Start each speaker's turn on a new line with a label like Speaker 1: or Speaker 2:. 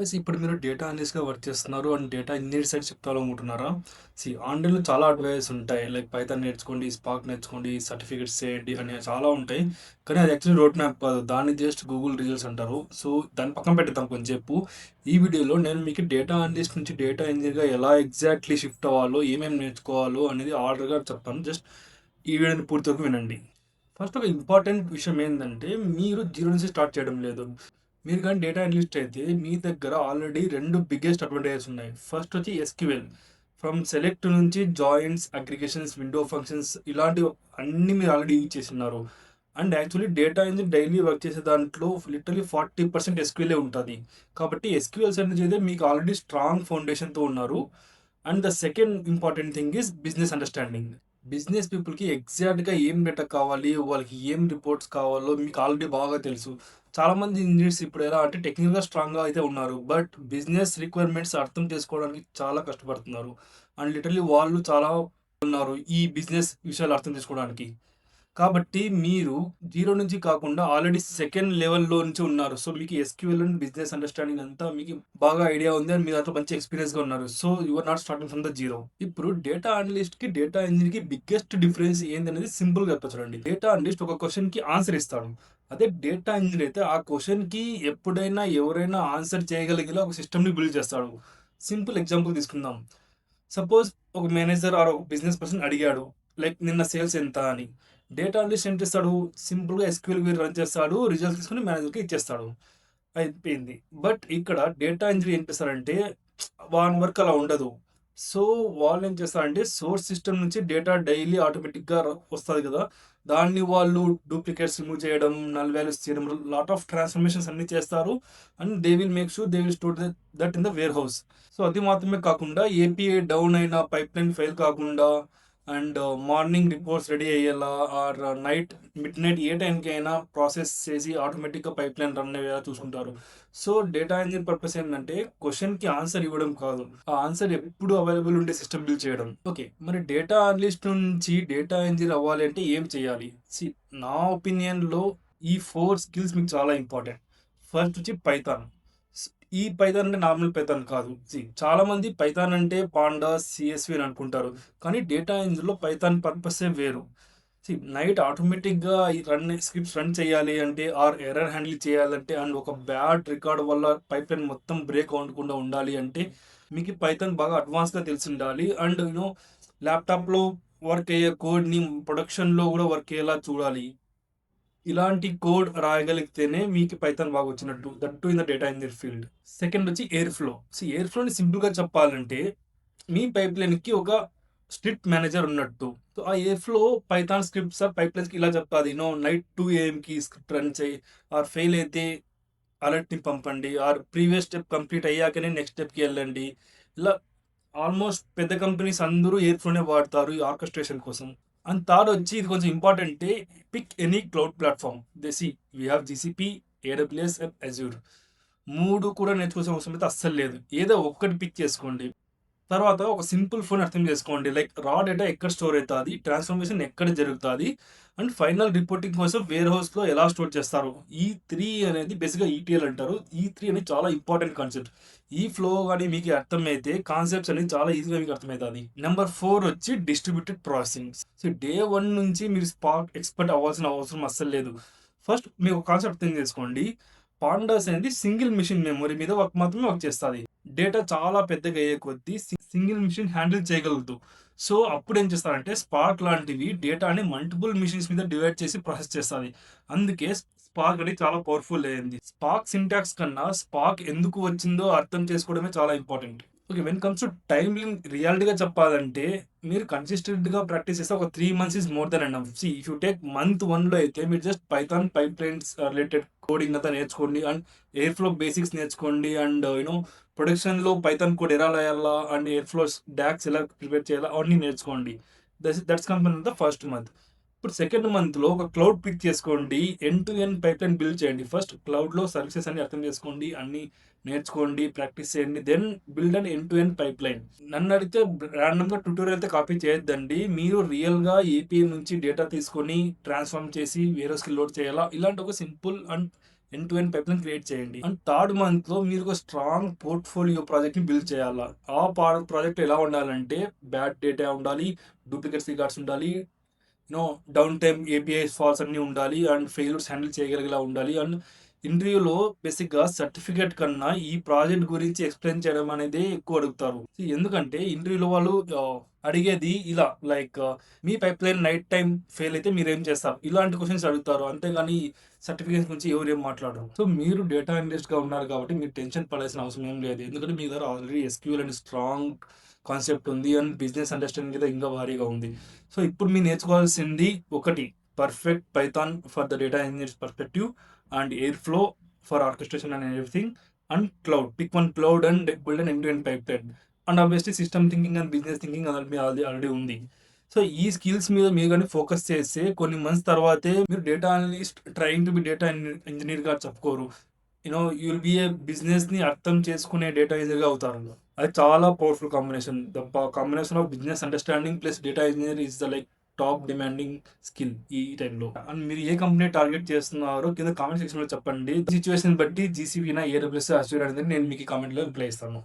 Speaker 1: Guys ఇప్పుడు మీరు data అనలిస్ట్‌గా వర్క్ చేస్తున్నారు and data engineer side shift అవ్వాలనుకుంటున్నారా? ఆన్‌లైన్‌లో చాలా అడ్వైజెస్ ఉంటాయి. లైక్ పైథాన్ నేర్చుకోండి, స్పార్క్ నేర్చుకోండి, సర్టిఫికేట్స్ చేయండి అని చాలా ఉంటాయి. కానీ అది యాక్చువల్లీ రోడ్ మ్యాప్ కాదు. దాన్ని జస్ట్ గూగుల్ రిజల్ట్స్ అంటారు. దాన్ని పక్కన పెట్టేద్దాం కొంచెంసేపు. ఈ వీడియోలో నేను మీకు డేటా అనలిస్ట్ నుంచి డేటా ఇంజినీర్‌గా ఎలా ఎగ్జాక్ట్‌లీ షిఫ్ట్ అవ్వాలో, ఏమేమి నేర్చుకోవాలో అనేది ఆర్డర్‌గా చెప్తాను. జస్ట్ ఈ వీడియోని పూర్తి వరకు వినండి. ఫస్ట్ ఒక ఇంపార్టెంట్ విషయం ఏందంటే, మీరు జీరో నుంచి స్టార్ట్ చేయడం లేదు. మీరు కానీ డేటా అనలిస్ట్ అయితే మీ దగ్గర ఆల్రెడీ 2 బిగ్గెస్ట్ అడ్వాంటేజెస్ ఉన్నాయి. ఫస్ట్ వచ్చి ఎస్‌క్యూఎల్. ఫ్రమ్ సెలెక్ట్ నుంచి జాయిన్స్, అగ్రిగేషన్స్, విండో ఫంక్షన్స్ ఇలాంటివి అన్నీ మీరు ఆల్రెడీ యూజ్ చేసున్నారు. And actually data engine daily work చేసే దాంట్లో లిటరల్లీ 40% ఎస్‌క్యూఎలే ఉంటది. కాబట్టి ఎస్‌క్యూఎల్ సైడ్ నుంచి అయితే మీకు ఆల్రెడీ స్ట్రాంగ్ ఫౌండేషన్‌తో ఉన్నారు. And the second important thing is business understanding. Business పీపుల్‌కి ఎగ్జాక్ట్‌గా ఏం డేటా కావాలి, వాళ్ళకి ఏం రిపోర్ట్స్ కావాలో మీకు ఆల్రెడీ బాగా తెలుసు. చాలామంది ఇంజినీర్స్ ఇప్పుడు ఎలా అంటే టెక్నికల్‌గా స్ట్రాంగ్‌గా అయితే ఉన్నారు. బట్ బిజినెస్ రిక్వైర్మెంట్స్ అర్థం చేసుకోవడానికి చాలా కష్టపడుతున్నారు. అండ్ లిటరల్లీ వాళ్ళు చాలా ఉన్నారు ఈ బిజినెస్ విషయాలు అర్థం చేసుకోవడానికి. కాబట్టి మీరు జీరో నుంచి కాకుండా ఆల్రెడీ సెకండ్ లెవెల్‌లో నుంచి ఉన్నారు. మీకు ఎస్‌క్యూఎల్ అండ్ బిజినెస్ అండర్‌స్టాండింగ్ అంతా మీకు బాగా ఐడియా ఉంది. అండ్ మీరు దాంట్లో మంచి ఎక్స్‌పీరియన్స్‌గా ఉన్నారు. You are not starting from the zero. ఇప్పుడు డేటా అనలిస్ట్‌కి, డేటా ఇంజినీర్‌కి బిగ్గెస్ట్ డిఫరెన్స్ ఏందనేది సింపుల్‌గా చెప్తా చూడండి. డేటా అనలిస్ట్ ఒక క్వెషన్‌కి ఆన్సర్ ఇస్తాడు. అదే డేటా ఇంజినీర్ అయితే ఆ క్వెషన్‌కి ఎప్పుడైనా ఎవరైనా ఆన్సర్ చేయగలిగేలా ఒక సిస్టమ్‌ని బిల్డ్ చేస్తాడు. సింపుల్ ఎగ్జాంపుల్ తీసుకుందాం. సపోజ్ ఒక మేనేజర్ ఆర్ ఒక బిజినెస్ పర్సన్ అడిగాడు. లైక్ నిన్న సేల్స్ ఎంత అని. డేటా అనలిస్ట్ ఏం చేస్తాడు? సింపుల్‌గా ఎస్‌క్యూఎల్ క్వెరీ రన్ చేస్తాడు. రిజల్ట్స్ తీసుకొని మేనేజర్‌కి ఇచ్చేస్తాడు. అయిపోయింది. బట్ ఇక్కడ డేటా ఇంజినీర్ ఏం చేస్తారంటే వాని వర్క్ అలా ఉండదు. సో, వాళ్ళేం చేస్తారంటే సోర్స్ సిస్టమ్ నుంచి డేటా డైలీ ఆటోమేటిక్‌గా వస్తది కదా! దాన్ని వాళ్ళు డూప్లికేట్స్ రిమూవ్ చేయడం, నల్ వాల్యూస్ తీయడం, లాట్ ఆఫ్ ట్రాన్స్‌ఫర్మేషన్స్ అన్నీ చేస్తారు. And they will make sure they will store that in the wear house. అది మాత్రమే కాకుండా ఏపీఐ డౌన్ అయిన పైప్‌లైన్ ఫెయిల్ కాకుండా అండ్ మార్నింగ్ రిపోర్ట్స్ రెడీ అయ్యేలా ఆర్ నైట్ మిడ్‌నైట్ ఏ టైంకి అయినా ప్రాసెస్ చేసి ఆటోమేటిక్‌గా పైప్‌లైన్ రన్ అయ్యేలా చూసుకుంటారు. డేటా ఇంజిన్ పర్పస్ ఏంటంటే క్వెషన్‌కి ఆన్సర్ ఇవ్వడం కాదు. ఆ ఆన్సర్ ఎప్పుడు అవైలబుల్ ఉండే సిస్టమ్ బిల్డ్ చేయడం. ఓకే. మరి డేటా అనలిస్ట్ నుంచి డేటా ఇంజినీర్ అవ్వాలి అంటే ఏం చేయాలి? నా ఒపీనియన్‌లో ఈ 4 స్కిల్స్ మీకు చాలా ఇంపార్టెంట్. ఫస్ట్ వచ్చి పైథాన్. స్ ఈ పైథాన్ అంటే నార్మల్ పైథాన్ కాదు. చాలామంది పైథాన్ అంటే పాండాస్, సీఎస్‌వి అని అనుకుంటారు. కానీ డేటా ఇంజిన్‌లో పైథాన్ పర్పసే వేరు. నైట్ ఆటోమేటిక్‌గా ఈ స్క్రిప్ట్స్ రన్ చేయాలి అంటే ఆర్ ఎర్రర్ హ్యాండిల్ చేయాలంటే అండ్ ఒక బ్యాడ్ రికార్డ్ వల్ల పైప్‌లైన్ మొత్తం బ్రేక్ అవ్వకుండా ఉండాలి అంటే మీకు పైథాన్ బాగా అడ్వాన్స్‌గా తెలిసుండాలి. అండ్ ల్యాప్‌టాప్‌లో వర్క్ అయ్యే కోడ్‌ని ప్రొడక్షన్‌లో కూడా వర్క్ అయ్యేలా చూడాలి. ఇలాంటి కోడ్ రాయగలిగితేనే మీకు పైథాన్ బాగా వచ్చినట్టు. That too in the data engineer field. Second వచ్చి ఎయిర్ ఫ్లో. ఎయిర్ ఫ్లోని సింపుల్‌గా చెప్పాలంటే మీ పైప్‌లైన్‌కి ఒక స్క్రిప్ట్ మేనేజర్ ఉన్నట్టు. ఆ air flow Python scripts or పైప్‌లైన్స్‌కి ఇలా చెప్తాది. నైట్ 2 ఏఎంకి స్క్రిప్ట్ రన్ చేయి. ఆర్ ఫెయిల్ అయితే అలర్ట్‌ని పంపండి. ఆర్ ప్రీవియస్ స్టెప్ కంప్లీట్ అయ్యాకనే నెక్స్ట్ స్టెప్‌కి ఎళ్ళండి. ఇలా ఆల్మోస్ట్ పెద్ద కంపెనీస్ అందరూ ఎయిర్ ఫ్లోనే వాడతారు ఈ ఆర్కెస్ట్రేషన్ కోసం. అండ్ థర్డ్ వచ్చి ఇది కొంచెం ఇంపార్టెంటే. Pick any cloud platform. We have GCP, AWS and Azure. 3 కూడా నేర్చుకోవాల్సిన అవసరం అయితే అస్సలు లేదు. ఏదో ఒక్కటి పిక్ చేసుకోండి. తర్వాత ఒక సింపుల్ ఫోన్ అర్థం చేసుకోండి. లైక్ రా డేటా ఎక్కడ స్టోర్ అయితాది, ట్రాన్స్‌ఫర్మేషన్ ఎక్కడ జరుగుతాది, అండ్ ఫైనల్ రిపోర్టింగ్ కోసం వేర్ హౌస్‌లో ఎలా స్టోర్ చేస్తారు. ఈ 3 అనేది బేసిక్‌గా ఈటీఎల్ అంటారు. ఈ 3 అనేది చాలా ఇంపార్టెంట్ కాన్సెప్ట్. ఈ ఫ్లో గాని మీకు అర్థమైతే కాన్సెప్ట్స్ అనేవి చాలా ఈజీగా మీకు అర్థమైతాది. నంబర్ 4 వచ్చి డిస్ట్రిబ్యూటెడ్ ప్రాసెసింగ్. డే 1 నుంచి మీరు స్పార్క్ ఎక్స్‌పర్ట్ అవ్వాల్సిన అవసరం అస్సలు లేదు. ఫస్ట్ మీకు ఒక కాన్సెప్ట్ అర్థం చేసుకోండి. పాండాస్ అనేది సింగిల్ మెషిన్ మెమరీ మీద మాత్రమే వర్క్ చేస్తాది. డేటా చాలా పెద్దగా అయ్యే కొద్దీ సింగిల్ మెషిన్ హ్యాండిల్ చేయగలదు. అప్పుడు ఏం చేస్తారంటే స్పార్క్ లాంటివి డేటాని మల్టిపుల్ మెషిన్స్ మీద డివైడ్ చేసి ప్రాసెస్ చేస్తది. అందుకే స్పార్క్ అనేది చాలా పవర్‌ఫుల్ అయింది. స్పార్క్ సింటాక్స్ కన్నా స్పార్క్ ఎందుకు వచ్చిందో అర్థం చేసుకోవడమే చాలా important. Okay. When comes to timing రియాలిటీగా చెప్పాలంటే మీరు కన్సిస్టెంట్‌గా ప్రాక్టీస్ చేస్తే ఒక 3 months is more than enough. If you take month 1లో అయితే మీరు just Python pipelines related coding అంతా నేర్చుకోండి. అండ్ ఎయిర్ ఫ్లో బేసిక్స్ నేర్చుకోండి. అండ్ ప్రొడక్షన్‌లో పైథాన్ కోడ్ ఎలా రాయాలా అండ్ ఎయిర్ ఫ్లోస్ డాగ్స్ ఎలా ప్రిపేర్ చేయాలా అవన్నీ నేర్చుకోండి. That's come in the first month. ఇప్పుడు సెకండ్ మంత్‌లో ఒక క్లౌడ్ పిక్ చేసుకోండి. End to end pipeline build చేయండి. ఫస్ట్ క్లౌడ్‌లో సర్వీసెస్ అన్ని అర్థం చేసుకోండి. అన్నీ నేర్చుకోండి. ప్రాక్టీస్ చేయండి. Then build and end to end pipeline. నన్నడిగితే రాండమ్‌గా ట్యుటోరియల్ అయితే కాపీ చేయొద్దండి. మీరు రియల్‌గా ఏపీఐ నుంచి డేటా తీసుకొని ట్రాన్స్‌ఫార్మ్ చేసి వేరే హౌస్‌కి లోడ్ చేయాలా? ఇలాంటి ఒక simple and end to end pipeline create చేయండి. అండ్ థర్డ్ మంత్లో మీరు ఒక స్ట్రాంగ్ పోర్ట్ఫోలియో ప్రాజెక్ట్ని బిల్డ్ చేయాలా. ఆ ప్రాజెక్ట్ ఎలా ఉండాలంటే బ్యాడ్ డేటా ఉండాలి, డూప్లికేట్స్ రికార్డ్స్ ఉండాలి, డౌన్ టైమ్ ఏపీఐస్ ఫాల్స్ అన్నీ ఉండాలి, అండ్ ఫెయిల్యూర్స్ హ్యాండిల్ చేయగలిగేలా ఉండాలి. అండ్ ఇంటర్వ్యూలో బేసిక్గా సర్టిఫికేట్ కన్నా ఈ ప్రాజెక్ట్ గురించి ఎక్స్ప్లెయిన్ చేయడం అనేది ఎక్కువ అడుగుతారు. ఎందుకంటే ఇంటర్వ్యూలో వాళ్ళు అడిగేది ఇలా లైక్ మీ pipeline night time fail అయితే మీరు ఏం చేస్తారు, ఇలాంటి క్వశ్చన్స్ అడుగుతారు. అంతేగాని సర్టిఫికేట్స్ గురించి ఎవరు ఏం మాట్లాడరు. సో మీరు డేటా అనలిస్ట్గా ఉన్నారు కాబట్టి మీరు టెన్షన్ పడాల్సిన అవసరం ఏం లేదు. ఎందుకంటే మీ దగ్గర already SQL and strong concept ఉంది, అండ్ బిజినెస్ అండర్స్టాండింగ్ అయితే ఇంకా భారీగా ఉంది. సో ఇప్పుడు మీరు నేర్చుకోవాల్సింది ఒకటి, perfect Python for the data engineers perspective, and air flow for orchestration and everything, and cloud. Pick one cloud and build and end to end pipeline. And obviously system thinking and business thinking already ఉంది. So ఈ skills మీద మీరు కానీ focus చేస్తే కొన్ని months తర్వాతే మీరు data analyst trying to be data ఇంజనీర్గా చెప్పుకోరు. యూ విల్ బి ఏ బిజినెస్ని అర్థం చేసుకునే డేటా ఇంజనీర్గా అవుతారు. అది చాలా powerful combination. The combination of business understanding plus data engineer is the like top demanding skill ఈ టైంలో. అండ్ మీరు ఏ కంపెనీ టార్గెట్ చేస్తున్నారో కింద కామెంట్ సెక్షన్లో చెప్పండి. సిచ్యువేషన్ బట్టి జీసీబీనా, ఏడబ్ల్యూఎస్, అష్యూర్ అనేది నేను మీకు కామెంట్లో రిప్లై ఇస్తాను.